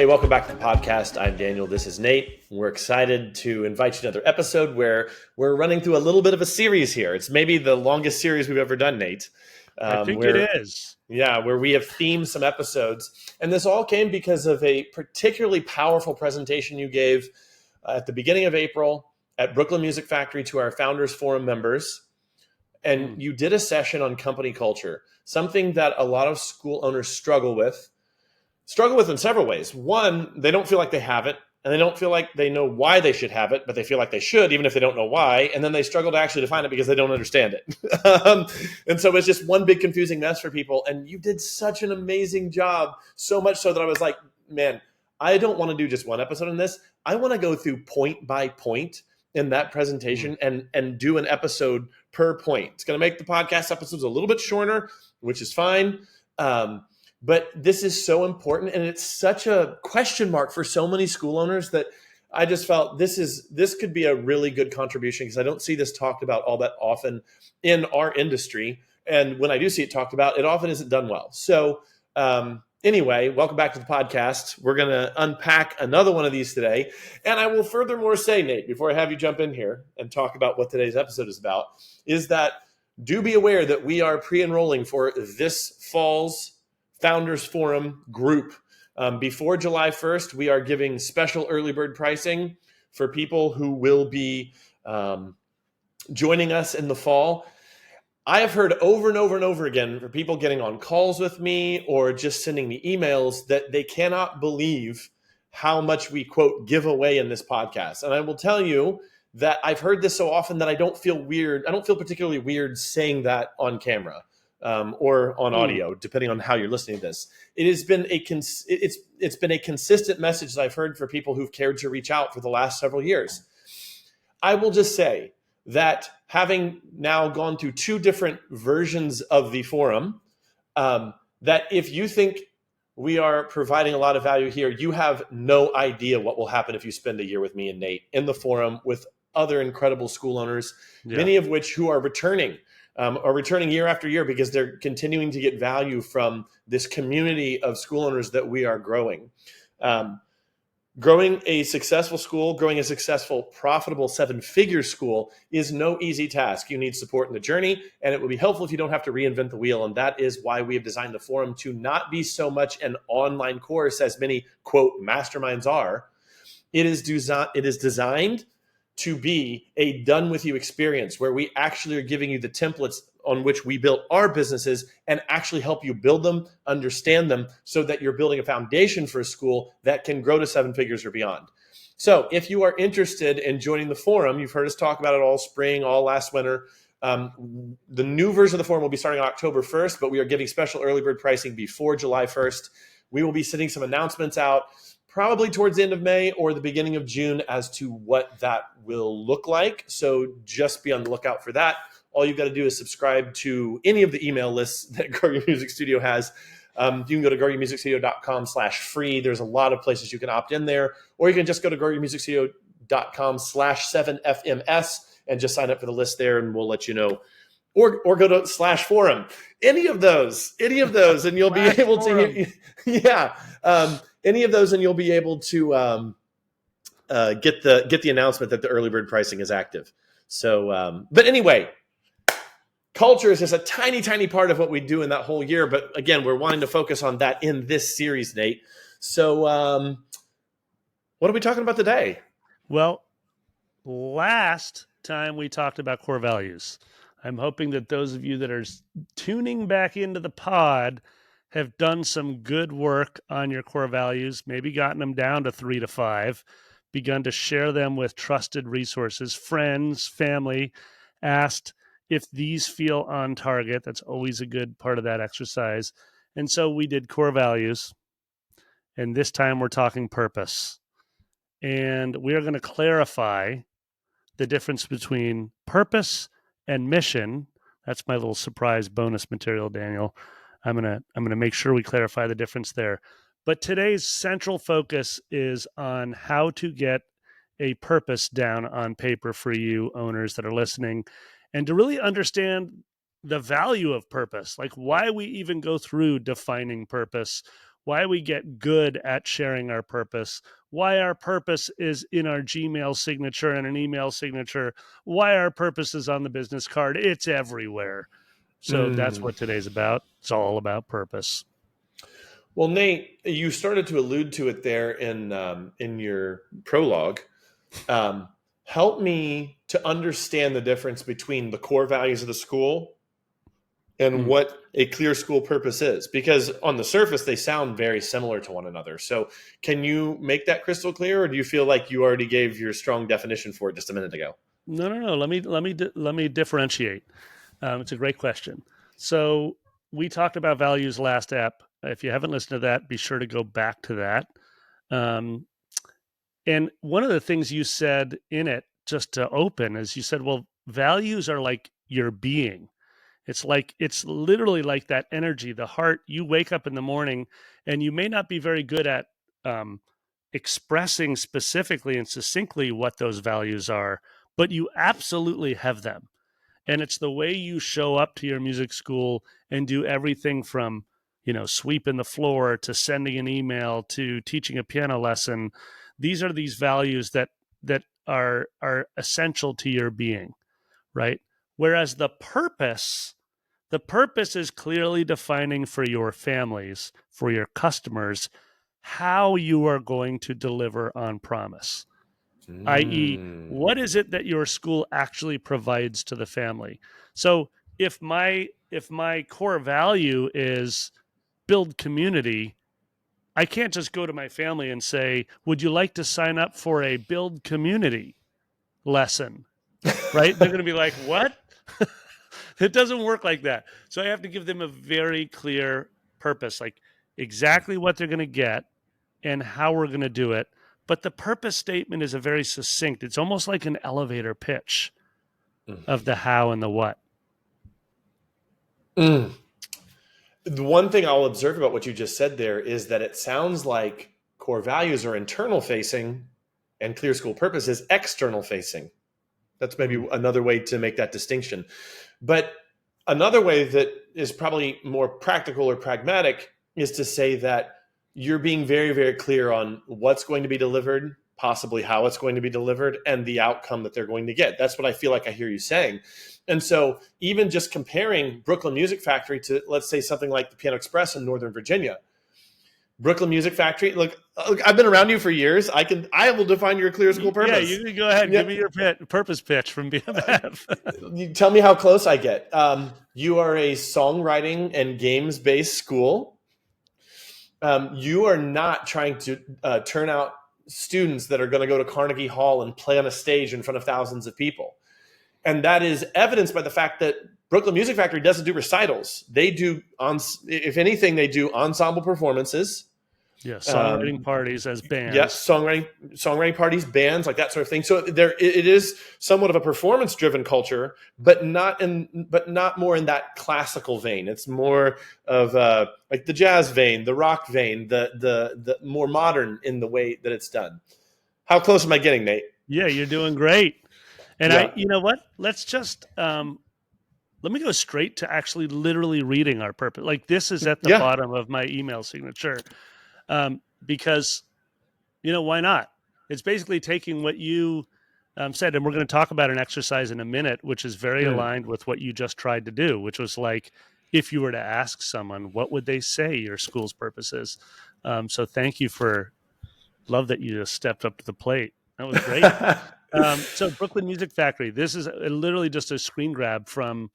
Hey, welcome back to the podcast. I'm Daniel. This is Nate. We're excited to invite you to another episode where we're running through a little bit of a series here. It's maybe the longest series we've ever done, Nate. I think it is. Yeah, where we have themed some episodes. And this all came because of a particularly powerful presentation you gave at the beginning of April at Brooklyn Music Factory to our Founders Forum members. And you did a session on company culture, something that a lot of school owners struggle with in several ways. One, they don't feel like they have it, and they don't feel like they know why they should have it, but they feel like they should, even if they don't know why. And then they struggle to actually define it because they don't understand it. And so it's just one big confusing mess for people. And you did such an amazing job, so much so that I was like, man, I don't want to do just one episode on this. I want to go through point by point in that presentation and do an episode per point. It's going to make the podcast episodes a little bit shorter, which is fine. But this is so important, and it's such a question mark for so many school owners that I just felt this could be a really good contribution, because I don't see this talked about all that often in our industry. And when I do see it talked about, it often isn't done well. So anyway, welcome back to the podcast. We're going to unpack another one of these today. And I will furthermore say, Nate, before I have you jump in here and talk about what today's episode is about, is that do be aware that we are pre-enrolling for this fall's Founders Forum group. Before July 1st, we are giving special early bird pricing for people who will be joining us in the fall. I have heard over and over and over again for people getting on calls with me or just sending me emails that they cannot believe how much we, quote, give away in this podcast. And I will tell you that I've heard this so often that I don't feel weird. I don't feel particularly weird saying that on camera. Or on audio, depending on how you're listening to this. It has been it's been a consistent message that I've heard for people who've cared to reach out for the last several years. I will just say that having now gone through two different versions of the forum, that if you think we are providing a lot of value here, you have no idea what will happen if you spend a year with me and Nate in the forum with other incredible school owners, many of which who are returning year after year because they're continuing to get value from this community of school owners that we are growing. Growing a successful school, growing a successful, profitable seven-figure school is no easy task. You need support in the journey, and it will be helpful if you don't have to reinvent the wheel. And that is why we have designed the forum to not be so much an online course as many, quote, masterminds are. It is designed to be a done with you experience where we actually are giving you the templates on which we built our businesses and actually help you build them, understand them, so that you're building a foundation for a school that can grow to seven figures or beyond. So if you are interested in joining the forum, you've heard us talk about it all spring, all last winter. The new version of the forum will be starting on October 1st, but we are giving special early bird pricing before July 1st. We will be sending some announcements out probably towards the end of May or the beginning of June as to what that will look like. So just be on the lookout for that. All you've got to do is subscribe to any of the email lists that Grow Your Music Studio has. You can go to growyourmusicstudio.com/free. There's a lot of places you can opt in there, or you can just go to growyourmusicstudio.com/7FMS and just sign up for the list there, and we'll let you know. Or go to /forum. Any of those, and you'll be able to, any of those, and you'll be able to get the announcement that the early bird pricing is active. So, but anyway, culture is just a tiny, tiny part of what we do in that whole year. But again, we're wanting to focus on that in this series, Nate. So, what are we talking about today? Well, last time we talked about core values. I'm hoping that those of you that are tuning back into the pod have done some good work on your core values, maybe gotten them down to 3 to 5, begun to share them with trusted resources, friends, family, asked if these feel on target. That's always a good part of that exercise. And so we did core values, and this time we're talking purpose. And we are going to clarify the difference between purpose and mission. That's my little surprise bonus material, Daniel. I'm gonna make sure we clarify the difference there. But today's central focus is on how to get a purpose down on paper for you owners that are listening, and to really understand the value of purpose, like why we even go through defining purpose, why we get good at sharing our purpose, why our purpose is in our Gmail signature and an email signature, why our purpose is on the business card. It's everywhere. So that's what today's about. It's all about purpose. Well, Nate, you started to allude to it there in your prologue. Um, Help me to understand the difference between the core values of the school and Mm. what a clear school purpose is, because on the surface they sound very similar to one another. So can you make that crystal clear, or do you feel like you already gave your strong definition for it just a minute ago? No. Let me differentiate. It's a great question. So we talked about values last app. If you haven't listened to that, be sure to go back to that. Um, and one of the things you said in it, just to open, is you said, well, values are like your being. It's literally like that energy, the heart. You wake up in the morning and you may not be very good at um, expressing specifically and succinctly what those values are, but you absolutely have them. And it's the way you show up to your music school and do everything from, sweeping the floor to sending an email to teaching a piano lesson. These are these values that are essential to your being, right? Whereas the purpose is clearly defining for your families, for your customers, how you are going to deliver on promise, i.e., what is it that your school actually provides to the family? So if my core value is build community, I can't just go to my family and say, "Would you like to sign up for a build community lesson?" Right? They're going to be like, "What?" It doesn't work like that. So I have to give them a very clear purpose, like exactly what they're going to get and how we're going to do it. But the purpose statement is a very succinct. It's almost like an elevator pitch of the how and the what. Mm. The one thing I'll observe about what you just said there is that it sounds like core values are internal facing and clear school purpose is external facing. That's maybe Mm. another way to make that distinction. But another way that is probably more practical or pragmatic is to say that you're being very, very clear on what's going to be delivered, possibly how it's going to be delivered, and the outcome that they're going to get. That's what I feel like I hear you saying. And so even just comparing Brooklyn Music Factory to, let's say, something like the Piano Express in Northern Virginia, Brooklyn Music Factory. Look, I've been around you for years. I will define your clear school Yeah, purpose. you can go ahead. Yeah, Give me your purpose pitch from BMF. you tell me how close I get. You are a songwriting and games based school. You are not trying to turn out students that are going to go to Carnegie Hall and play on a stage in front of thousands of people. And that is evidenced by the fact that Brooklyn Music Factory doesn't do recitals. They do, if anything, they do ensemble performances. Yeah, songwriting parties as Yes, bands. songwriting parties, bands, like that sort of thing. So it is somewhat of a performance driven culture, but not more in that classical vein. It's more of like the jazz vein, the rock vein, the more modern in the way that it's done. How close am I getting, Nate? Yeah, you're doing great. And Yeah, you know what? Let's just let me go straight to actually literally reading our purpose. Like this is at the yeah. bottom of my email signature, because why not? It's basically taking what you said, and we're going to talk about an exercise in a minute, which is very Mm. aligned with what you just tried to do, which was like, if you were to ask someone, what would they say your school's purpose is? So thank you love that you just stepped up to the plate. That was great. So Brooklyn Music Factory, this is literally just a screen grab from,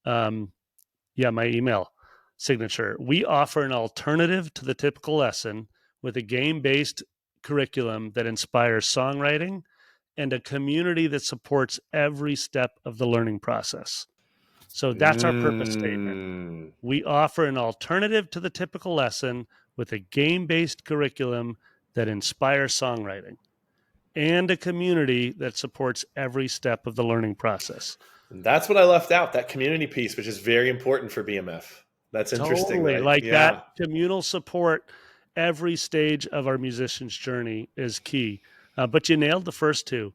my email signature. We offer an alternative to the typical lesson with a game-based curriculum that inspires songwriting and a community that supports every step of the learning process. So that's our purpose statement. Mm. We offer an alternative to the typical lesson with a game-based curriculum that inspires songwriting and a community that supports every step of the learning process. That's what I left out, that community piece, which is very important for BMF. That's interesting, Totally. right? Like that Yeah. communal support every stage of our musician's journey is key. But you nailed the first two.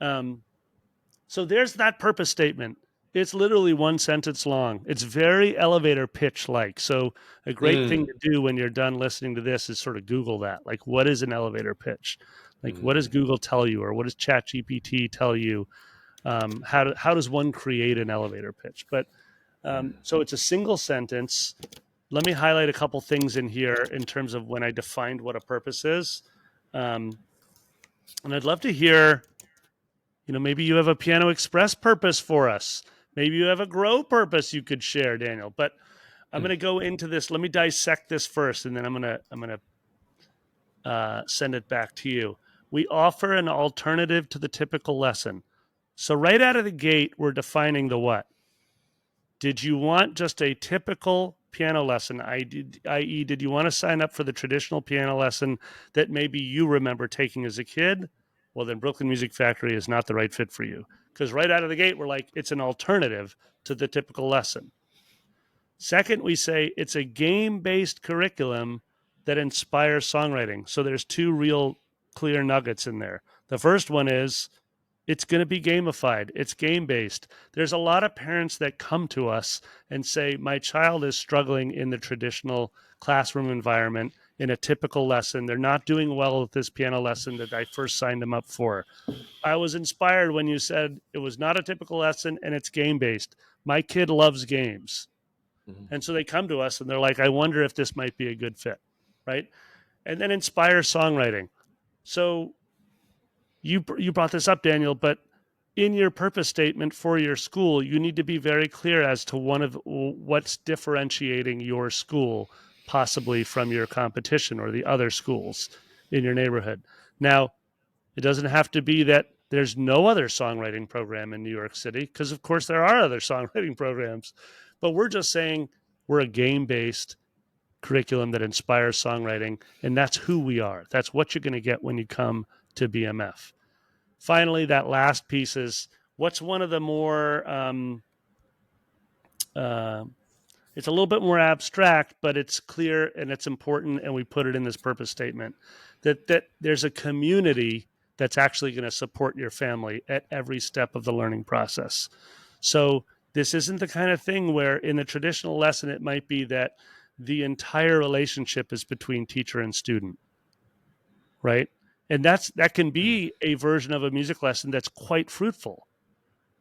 So there's that purpose statement. It's literally one sentence long. It's very elevator pitch like. So a great thing Mm, to do when you're done listening to this is sort of Google that. Like, what is an elevator pitch? Like, what does mm, Google tell you, or what does ChatGPT tell you? How does one create an elevator pitch? But so it's a single sentence. Let me highlight a couple things in here in terms of when I defined what a purpose is. Um, and I'd love to hear, maybe you have a Piano Express purpose for us. Maybe you have a grow purpose you could share, Daniel. But I'm going to go into this. Let me dissect this first, and then I'm going to send it back to you. We offer an alternative to the typical lesson. So right out of the gate, we're defining the what. Did you want just a typical piano lesson, i.e., did you want to sign up for the traditional piano lesson that maybe you remember taking as a kid? Well, then Brooklyn Music Factory is not the right fit for you. Because right out of the gate, we're like, it's an alternative to the typical lesson. Second, we say it's a game-based curriculum that inspires songwriting. So there's two real clear nuggets in there. The first one is it's going to be gamified. It's game based. There's a lot of parents that come to us and say, my child is struggling in the traditional classroom environment in a typical lesson. They're not doing well with this piano lesson that I first signed them up for. I was inspired when you said it was not a typical lesson and it's game based. My kid loves games. mm, And so they come to us and they're like, I wonder if this might be a good fit. Right. And then inspire songwriting. So you brought this up, Daniel, but in your purpose statement for your school, you need to be very clear as to one of what's differentiating your school possibly from your competition or the other schools in your neighborhood. Now, it doesn't have to be that there's no other songwriting program in New York City, because of course there are other songwriting programs, but we're just saying we're a game-based curriculum that inspires songwriting, and that's who we are. That's what you're going to get when you come to BMF. Finally, that last piece is what's one of the more uh, it's a little bit more abstract, but it's clear and it's important, and we put it in this purpose statement that there's a community that's actually going to support your family at every step of the learning process. So this isn't the kind of thing where in the traditional lesson it might be that the entire relationship is between teacher and student, right? And that can be a version of a music lesson that's quite fruitful,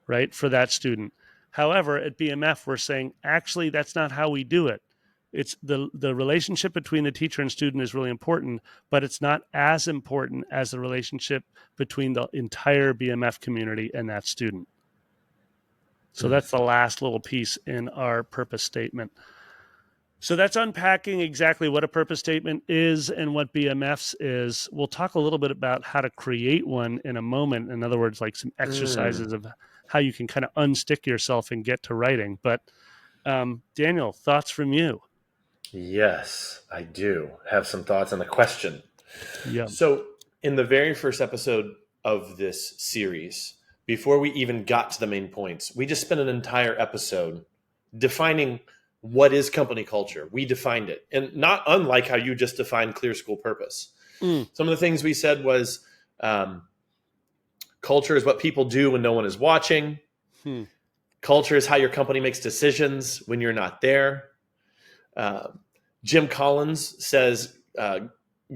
right, for that student. However, at BMF, we're saying actually that's not how we do it. It's the relationship between the teacher and student is really important, but it's not as important as the relationship between the entire BMF community and that student. So that's the last little piece in our purpose statement. So that's unpacking exactly what a purpose statement is and what BMF's is. We'll talk a little bit about how to create one in a moment. In other words, like some mm. exercises of how you can kind of unstick yourself and get to writing. But Daniel, thoughts from you? Yes, I do have some thoughts on the question. Yeah. So, in the very first episode of this series, before we even got to the main points, we just spent an entire episode defining what is company culture. We defined it, and not unlike how you just defined clear school purpose. Mm. Some of the things we said was culture is what people do when no one is watching. Hmm. Culture is how your company makes decisions when you're not there. Jim Collins says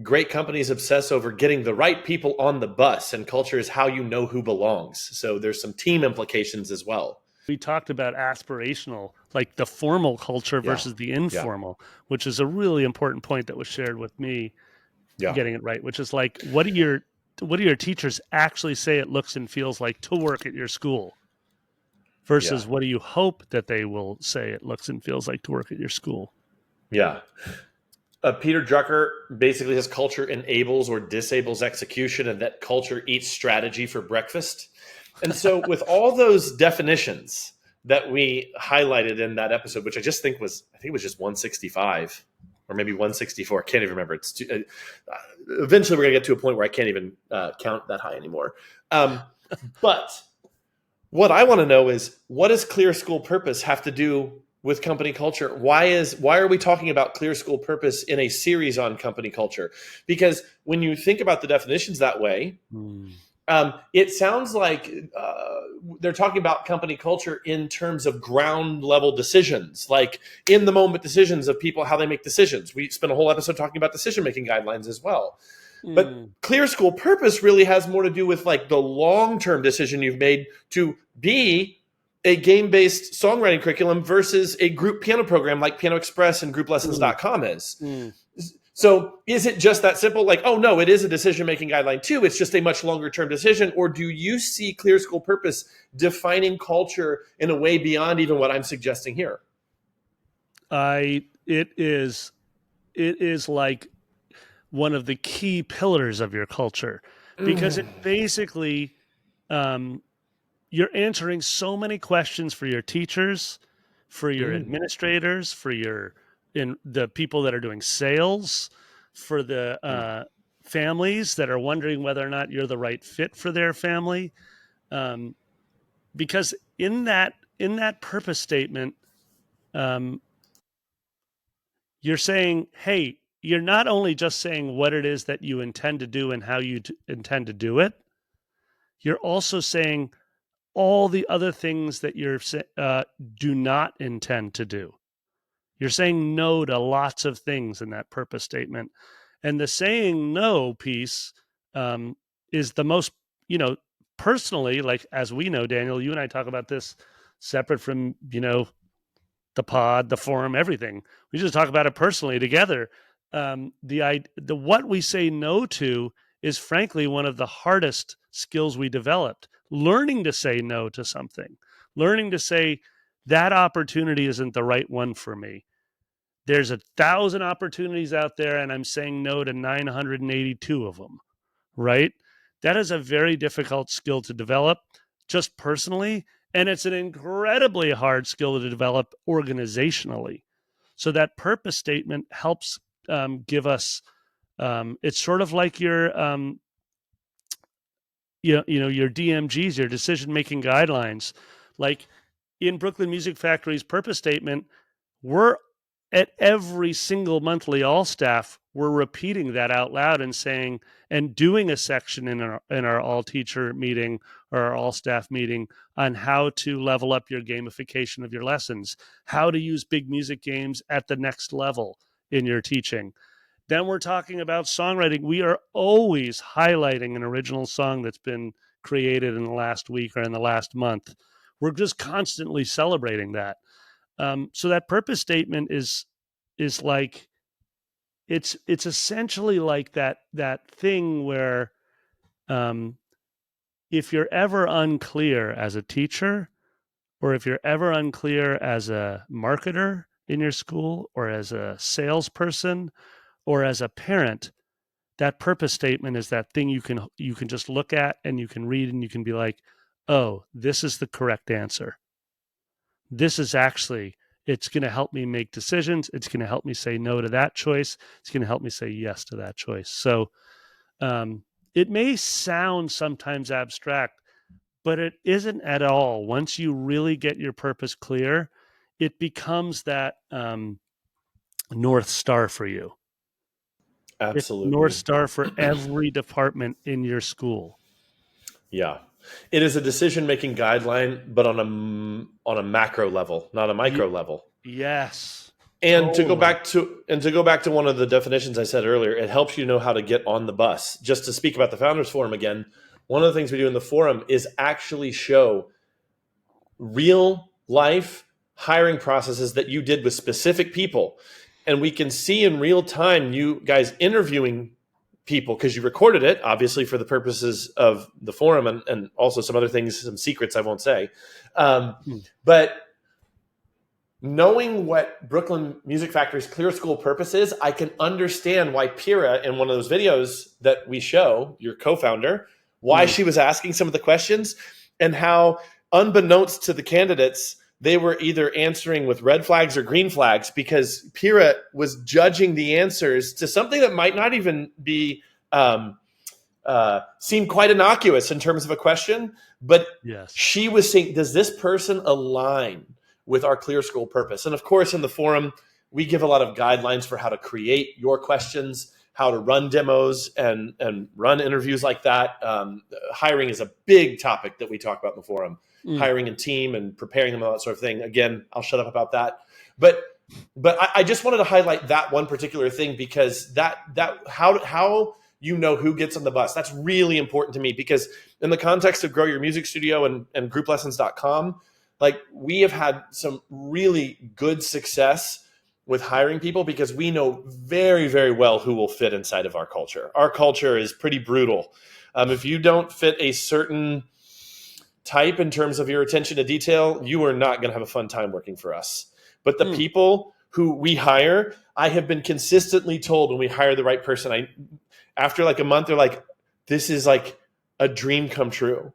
great companies obsess over getting the right people on the bus, and culture is how you know who belongs. So there's some team implications as well. We talked about aspirational, like the formal culture Yeah. versus the Yeah. informal, which is a really important point that was shared with me Yeah. getting it right, which is like, what do your teachers actually say it looks and feels like to work at your school versus Yeah. what do you hope that they will say it looks and feels like to work at your school? Yeah. Peter Drucker basically says culture enables or disables execution, and that culture eats strategy for breakfast. And so, with all those definitions that we highlighted in that episode, which I think it was just 165 or maybe 164. I can't even remember. It's too, eventually we're going to get to a point where I can't even count that high anymore. But what I want to know is, what does clear school purpose have to do with company culture? Why are we talking about clear school purpose in a series on company culture? Because when you think about the definitions that way, it sounds like they're talking about company culture in terms of ground level decisions, like in the moment decisions of people, how they make decisions. We spent a whole episode talking about decision making guidelines as well. But clear school purpose really has more to do with like the long-term decision you've made to be a game-based songwriting curriculum versus a group piano program like Piano Express and grouplessons.com is. So is it just that simple? Like, oh no, it is a decision-making guideline too. It's just a much longer-term decision. Or do you see clear school purpose defining culture in a way beyond even what I'm suggesting here? It is like one of the key pillars of your culture, because it basically, you're answering so many questions for your teachers, for your administrators, for the people that are doing sales, for the families that are wondering whether or not you're the right fit for their family. Because in that purpose statement, you're saying, hey, you're not only just saying what it is that you intend to do and how you intend to do it, you're also saying all the other things that you do not intend to do. You're saying no to lots of things in that purpose statement. And the saying no piece is the most, personally, like, as we know, Daniel, you and I talk about this separate from, the pod, the forum, everything. We just talk about it personally together. The what we say no to is frankly one of the hardest skills we developed. Learning to say no to something, learning to say that opportunity isn't the right one for me. There's 1,000 opportunities out there, and I'm saying no to 982 of them, right? That is a very difficult skill to develop just personally, and it's an incredibly hard skill to develop organizationally. So that purpose statement helps give us, it's sort of like your, your DMGs, your decision-making guidelines. Like in Brooklyn Music Factory's purpose statement, we're at every single monthly all staff, we're repeating that out loud and saying, and doing a section in our all teacher meeting or our all staff meeting on how to level up your gamification of your lessons, how to use big music games at the next level in your teaching. Then we're talking about songwriting. We are always highlighting an original song that's been created in the last week or in the last month. We're just constantly celebrating that. So that purpose statement is like, it's essentially like that thing where, if you're ever unclear as a teacher, or if you're ever unclear as a marketer in your school, or as a salesperson, or as a parent, that purpose statement is that thing you can just look at and you can read and you can be like, oh, this is the correct answer. This is actually, it's going to help me make decisions. It's going to help me say no to that choice. It's going to help me say yes to that choice. So it may sound sometimes abstract, but it isn't at all. Once you really get your purpose clear, it becomes that North Star for you. Absolutely. It's North Star for every department in your school. Yeah. It is a decision-making guideline, but on a macro level, not a micro level. Yes. And totally. to go back to one of the definitions I said earlier, it helps you know how to get on the bus. Just to speak about the Founders Forum again, one of the things we do in the forum is actually show real life hiring processes that you did with specific people. And we can see in real time you guys interviewing people, because you recorded it, obviously, for the purposes of the forum and also some other things, some secrets I won't say. But knowing what Brooklyn Music Factory's Clear School purpose is, I can understand why Pira, in one of those videos that we show, your co-founder, why she was asking some of the questions, and how, unbeknownst to the candidates, they were either answering with red flags or green flags, because Pira was judging the answers to something that might not even be seem quite innocuous in terms of a question. But she was saying, does this person align with our Clear School purpose? And of course, in the forum, we give a lot of guidelines for how to create your questions, how to run demos and run interviews like that. Hiring is a big topic that we talk about in the forum. hiring a team and preparing them and all that sort of thing. Again, I'll shut up about that. But I just wanted to highlight that one particular thing, because that how you know who gets on the bus, that's really important to me, because in the context of Grow Your Music Studio and grouplessons.com, like, we have had some really good success with hiring people, because we know very, very well who will fit inside of our culture. Our culture is pretty brutal. If you don't fit a certain type in terms of your attention to detail, you are not going to have a fun time working for us. But the people who we hire, I have been consistently told when we hire the right person, after like a month, they're like, this is like a dream come true.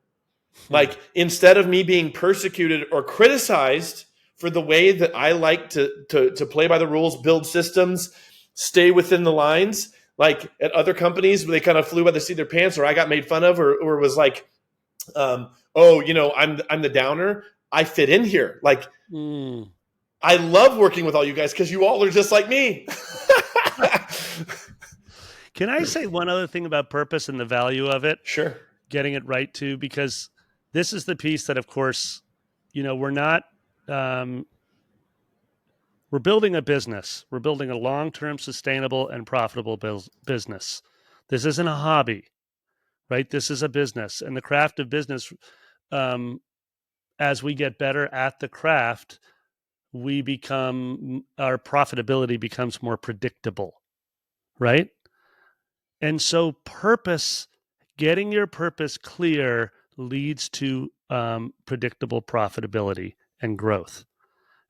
Like, instead of me being persecuted or criticized for the way that I like to play by the rules, build systems, stay within the lines, like at other companies where they kind of flew by the seat of their pants, or I got made fun of, or was like, oh, you know, I'm the downer. I fit in here. Like, I love working with all you guys because you all are just like me. Can I say one other thing about purpose and the value of it? Sure. Getting it right too, because this is the piece that, of course, you know, we're not, we're building a business. We're building a long-term sustainable and profitable business. This isn't a hobby, right? This is a business, and the craft of business, as we get better at the craft, our profitability becomes more predictable, right? And so getting your purpose clear leads to predictable profitability and growth.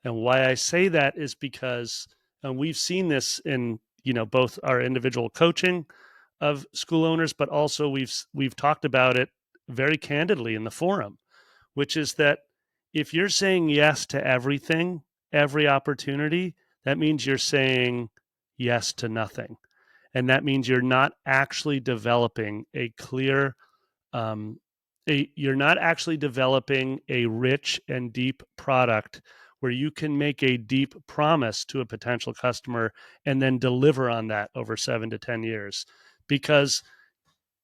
And why I say that is because we've seen this in, you know, both our individual coaching of school owners, but also we've talked about it very candidly in the forum, which is that if you're saying yes to everything, every opportunity, that means you're saying yes to nothing. And that means you're not actually developing a clear, you're not actually developing a rich and deep product where you can make a deep promise to a potential customer and then deliver on that over 7 to 10 years. Because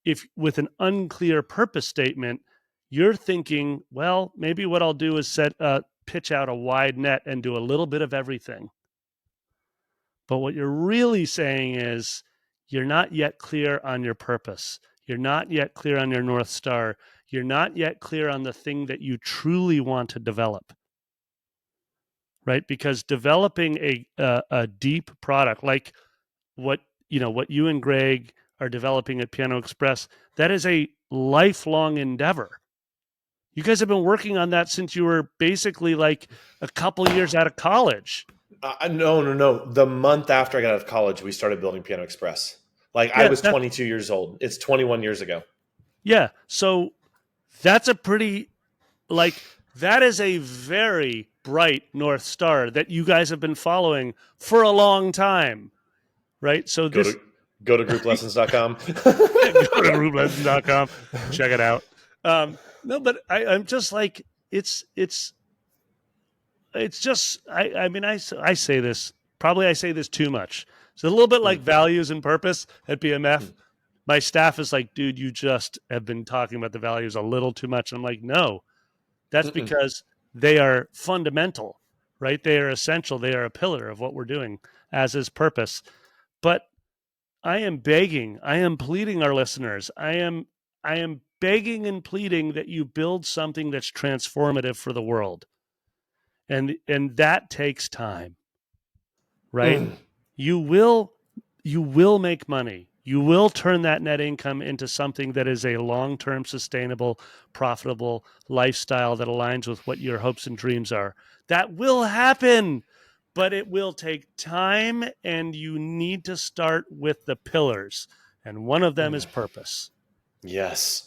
if with an unclear purpose statement, you're thinking, well, maybe what I'll do is pitch out a wide net and do a little bit of everything. But what you're really saying is you're not yet clear on your purpose. You're not yet clear on your North Star. You're not yet clear on the thing that you truly want to develop, right? Because developing a deep product like what you and Greg are developing at Piano Express, that is a lifelong endeavor. You guys have been working on that since you were basically like a couple years out of college. No. The month after I got out of college, we started building Piano Express. Like, I was 22 years old. It's 21 years ago. Yeah. So that's that is a very bright North Star that you guys have been following for a long time, right? So go to grouplessons.com. Go to grouplessons.com. Check it out. No, but I'm just like, it's just, I mean, I say this, probably I say this too much. It's a little bit like values and purpose at BMF. My staff is like, dude, you just have been talking about the values a little too much. And I'm like, no, that's because they are fundamental, right? They are essential. They are a pillar of what we're doing, as is purpose. But I am begging, I am pleading our listeners. I am begging and pleading that you build something that's transformative for the world. And that takes time, right? You will make money. You will turn that net income into something that is a long-term, sustainable, profitable lifestyle that aligns with what your hopes and dreams are. That will happen, but it will take time, and you need to start with the pillars. And one of them is purpose. Yes.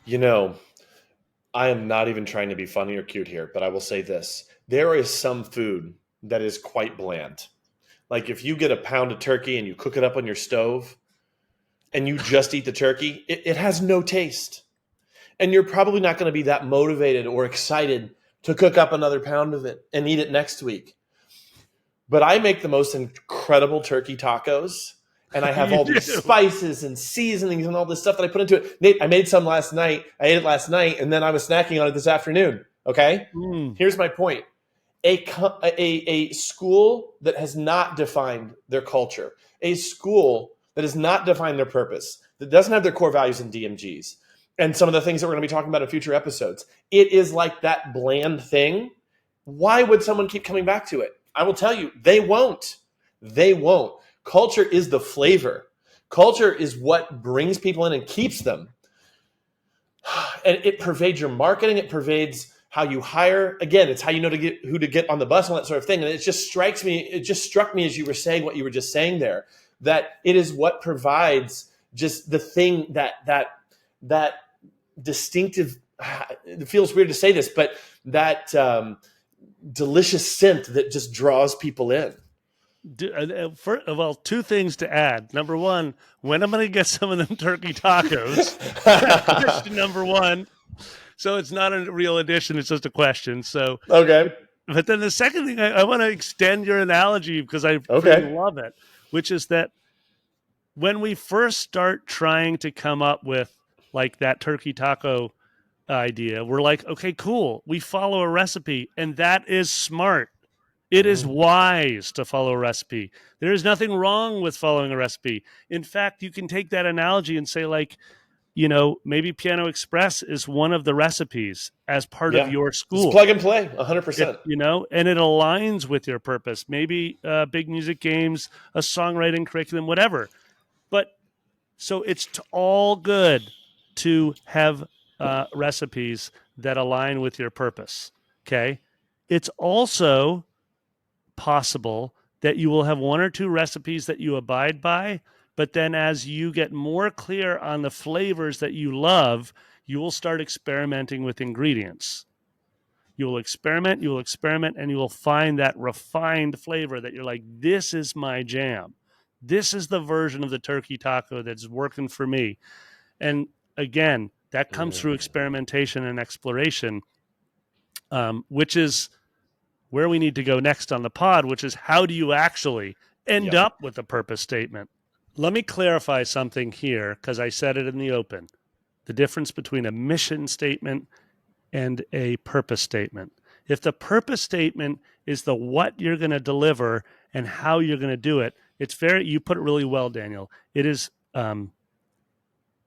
You know, I am not even trying to be funny or cute here, but I will say this. There is some food that is quite bland. Like, if you get a pound of turkey and you cook it up on your stove and you just eat the turkey, it has no taste. And you're probably not going to be that motivated or excited to cook up another pound of it and eat it next week. But I make the most incredible turkey tacos, and I have all these spices and seasonings and all this stuff that I put into it. Nate, I made some last night. I ate it last night, and then I was snacking on it this afternoon. Okay? Mm. Here's my point. A school that has not defined their culture, a school that has not defined their purpose, that doesn't have their core values and DMGs, and some of the things that we're going to be talking about in future episodes, it is like that bland thing. Why would someone keep coming back to it? I will tell you, they won't. They won't. Culture is the flavor. Culture is what brings people in and keeps them. And it pervades your marketing. It pervades how you hire. Again, it's how you know who to get on the bus and that sort of thing. And it just strikes me. It just struck me as you were saying what you were just saying there, that it is what provides just the thing that distinctive. It feels weird to say this, but that delicious scent that just draws people in. Well, two things to add. Number one, when am I going to get some of them turkey tacos? Question number one. So it's not a real addition. It's just a question. So, okay. But then the second thing, I want to extend your analogy because I Okay. love it, which is that when we first start trying to come up with like that turkey taco idea, we're like, okay, cool. We follow a recipe, and that is smart. It is wise to follow a recipe. There is nothing wrong with following a recipe. In fact, you can take that analogy and say, like, maybe Piano Express is one of the recipes as part of your It's school. plug and play, 100%. And it aligns with your purpose. Maybe big music games, a songwriting curriculum, whatever. But so it's all good to have recipes that align with your purpose. Okay. It's also possible that you will have one or two recipes that you abide by, but then as you get more clear on the flavors that you love, you will start experimenting with ingredients. You will experiment, and you will find that refined flavor that you're like, this is my jam. This is the version of the turkey taco that's working for me. And again, that comes through experimentation and exploration, which is where we need to go next on the pod, which is how do you actually end up with a purpose statement? Let me clarify something here because I said it in the open. The difference between a mission statement and a purpose statement. If the purpose statement is the what you're going to deliver and how you're going to do it, you put it really well, Daniel. It is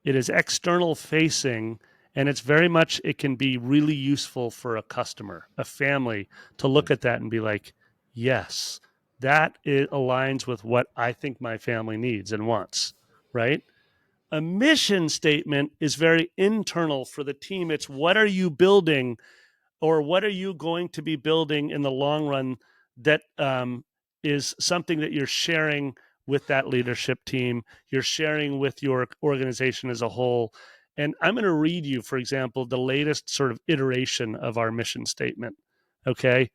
external facing, and it can be really useful for a customer, a family, to look at that and be like, yes, that aligns with what I think my family needs and wants, right? A mission statement is very internal for the team. It's what are you building, or what are you going to be building in the long run that is something that you're sharing with that leadership team, you're sharing with your organization as a whole. And I'm going to read you, for example, the latest sort of iteration of our mission statement, okay?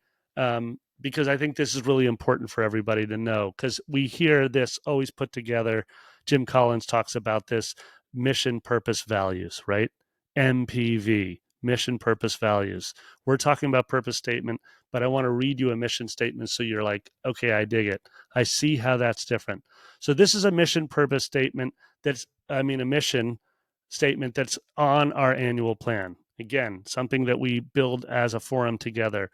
Because I think this is really important for everybody to know, because we hear this always put together. Jim Collins talks about this mission, purpose, values, right? MPV, mission, purpose, values. We're talking about purpose statement, but I want to read you a mission statement so you're like, okay, I dig it. I see how that's different. So this is a mission purpose statement a mission statement that's on our annual plan. Again, something that we build as a forum together.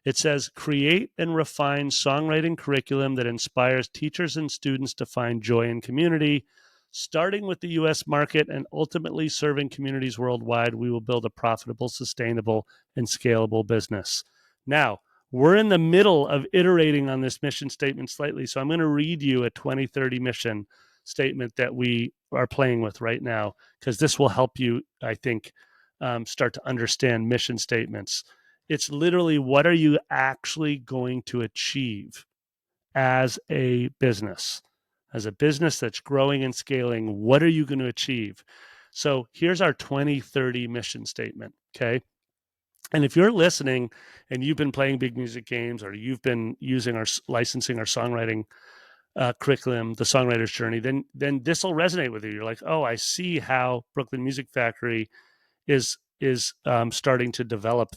It says, create and refine songwriting curriculum that inspires teachers and students to find joy in community. Starting with the U.S. market and ultimately serving communities worldwide, we will build a profitable, sustainable, and scalable business. Now, we're in the middle of iterating on this mission statement slightly, so I'm going to read you a 2030 mission statement that we are playing with right now, because this will help you, I think, start to understand mission statements. It's literally, what are you actually going to achieve as a business? As a business that's growing and scaling, what are you going to achieve? So here's our 2030 mission statement, okay? And if you're listening and you've been playing big music games, or you've been using licensing our songwriting curriculum, the songwriter's journey, then this will resonate with you. You're like, oh, I see how Brooklyn Music Factory is starting to develop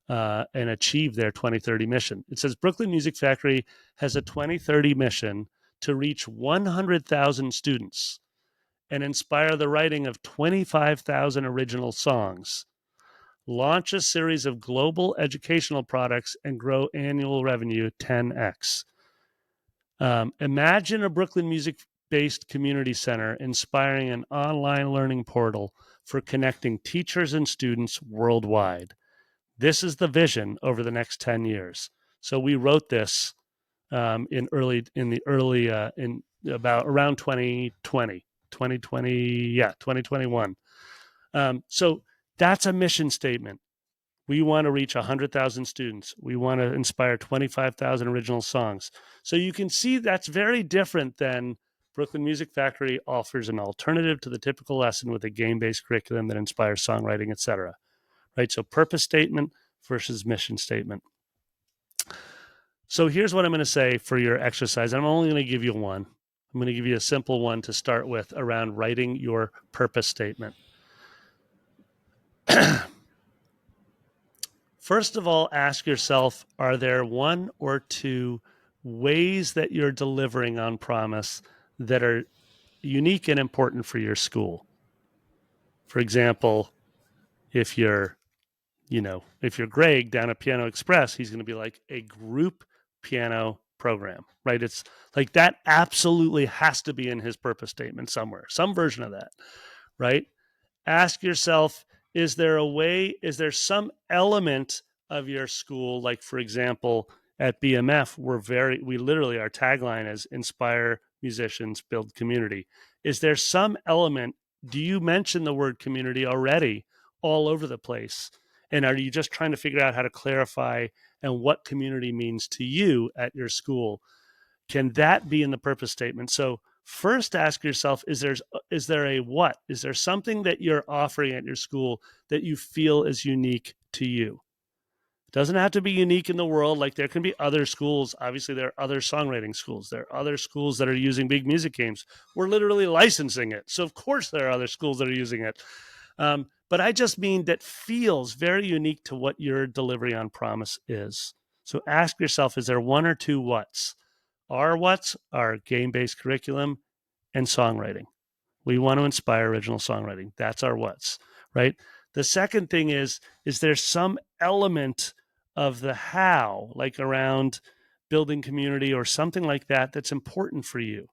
and achieve their 2030 mission. It says Brooklyn Music Factory has a 2030 mission to reach 100,000 students and inspire the writing of 25,000 original songs. launch a series of global educational products, and grow annual revenue 10x. Imagine a Brooklyn music-based community center inspiring an online learning portal for connecting teachers and students worldwide. This is the vision over the next 10 years. So we wrote this in about around 2021. So that's a mission statement. We want to reach 100,000 students. We want to inspire 25,000 original songs. So you can see that's very different than Brooklyn Music Factory offers an alternative to the typical lesson with a game-based curriculum that inspires songwriting, etc. Right? So purpose statement versus mission statement. So here's what I'm going to say for your exercise. I'm only going to give you one. I'm going to give you a simple one to start with around writing your purpose statement. First of all, ask yourself, are there one or two ways that you're delivering on promise that are unique and important for your school? For example, if you're Greg down at Piano Express, he's going to be like a group piano program, right? It's like that absolutely has to be in his purpose statement somewhere, some version of that, right? Ask yourself, is there some element of your school, like for example, at BMF, we literally, our tagline is inspire musicians, build community. Is there some element, do you mention the word community already all over the place? And are you just trying to figure out how to clarify and what community means to you at your school? Can that be in the purpose statement? So first ask yourself, is there a what? Is there something that you're offering at your school that you feel is unique to you? It doesn't have to be unique in the world. Like there can be other schools. Obviously, there are other songwriting schools. There are other schools that are using big music games. We're literally licensing it. So of course there are other schools that are using it. But I just mean that feels very unique to what your delivery on promise is. So ask yourself, is there one or two what's? Our what's are game-based curriculum and songwriting. We want to inspire original songwriting. That's our what's, right? The second thing is there some element of the how, like around building community or something like that, that's important for you?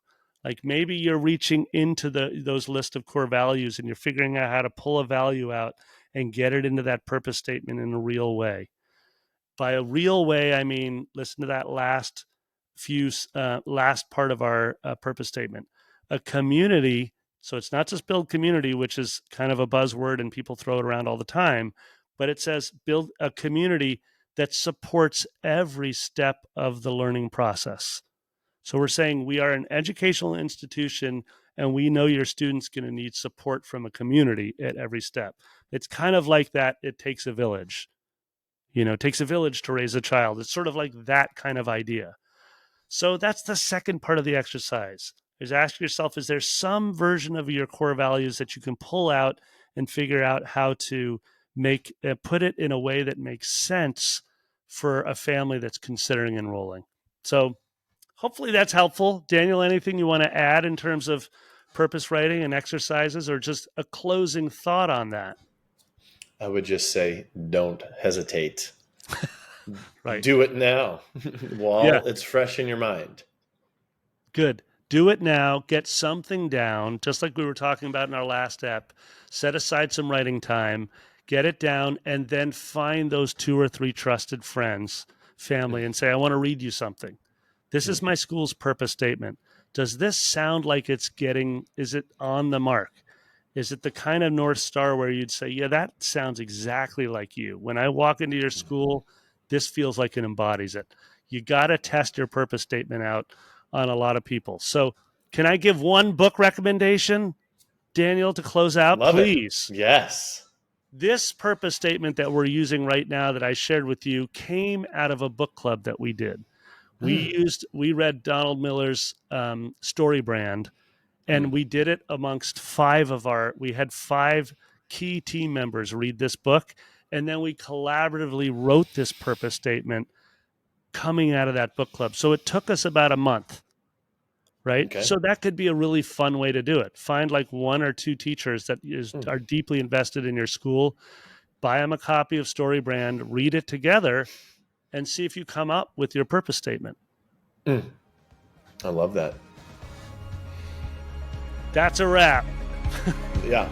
Like maybe you're reaching into those list of core values and you're figuring out how to pull a value out and get it into that purpose statement in a real way. By a real way, I mean, listen to that last part of our purpose statement. A community, so it's not just build community, which is kind of a buzzword and people throw it around all the time, but it says build a community that supports every step of the learning process. So we're saying we are an educational institution and we know your student's going to need support from a community at every step. It's kind of like that. It takes a village. It takes a village to raise a child. It's sort of like that kind of idea. So that's the second part of the exercise, is ask yourself, is there some version of your core values that you can pull out and figure out how to put it in a way that makes sense for a family that's considering enrolling? So hopefully that's helpful. Daniel, anything you want to add in terms of purpose writing and exercises, or just a closing thought on that? I would just say, don't hesitate. Right. Do it now Yeah. while it's fresh in your mind. Good. Do it now. Get something down, just like we were talking about in our last ep. Set aside some writing time, get it down, and then find those 2 or 3 trusted friends, family, and say, I want to read you something. This is my school's purpose statement. Does this sound like is it on the mark? Is it the kind of North Star where you'd say, yeah, that sounds exactly like you? When I walk into your school, this feels like it embodies it. You got to test your purpose statement out on a lot of people. So can I give one book recommendation, Daniel, to close out? Love it. Please. Yes. This purpose statement that we're using right now that I shared with you came out of a book club that we did. We read Donald Miller's Story Brand, and we did it amongst we had 5 key team members read this book, and then we collaboratively wrote this purpose statement coming out of that book club. So it took us about a month, right? Okay. So that could be a really fun way to do it. Find like 1 or 2 teachers that are deeply invested in your school. buy them a copy of StoryBrand, read it together, and see if you come up with your purpose statement. I love that. That's a wrap. Yeah.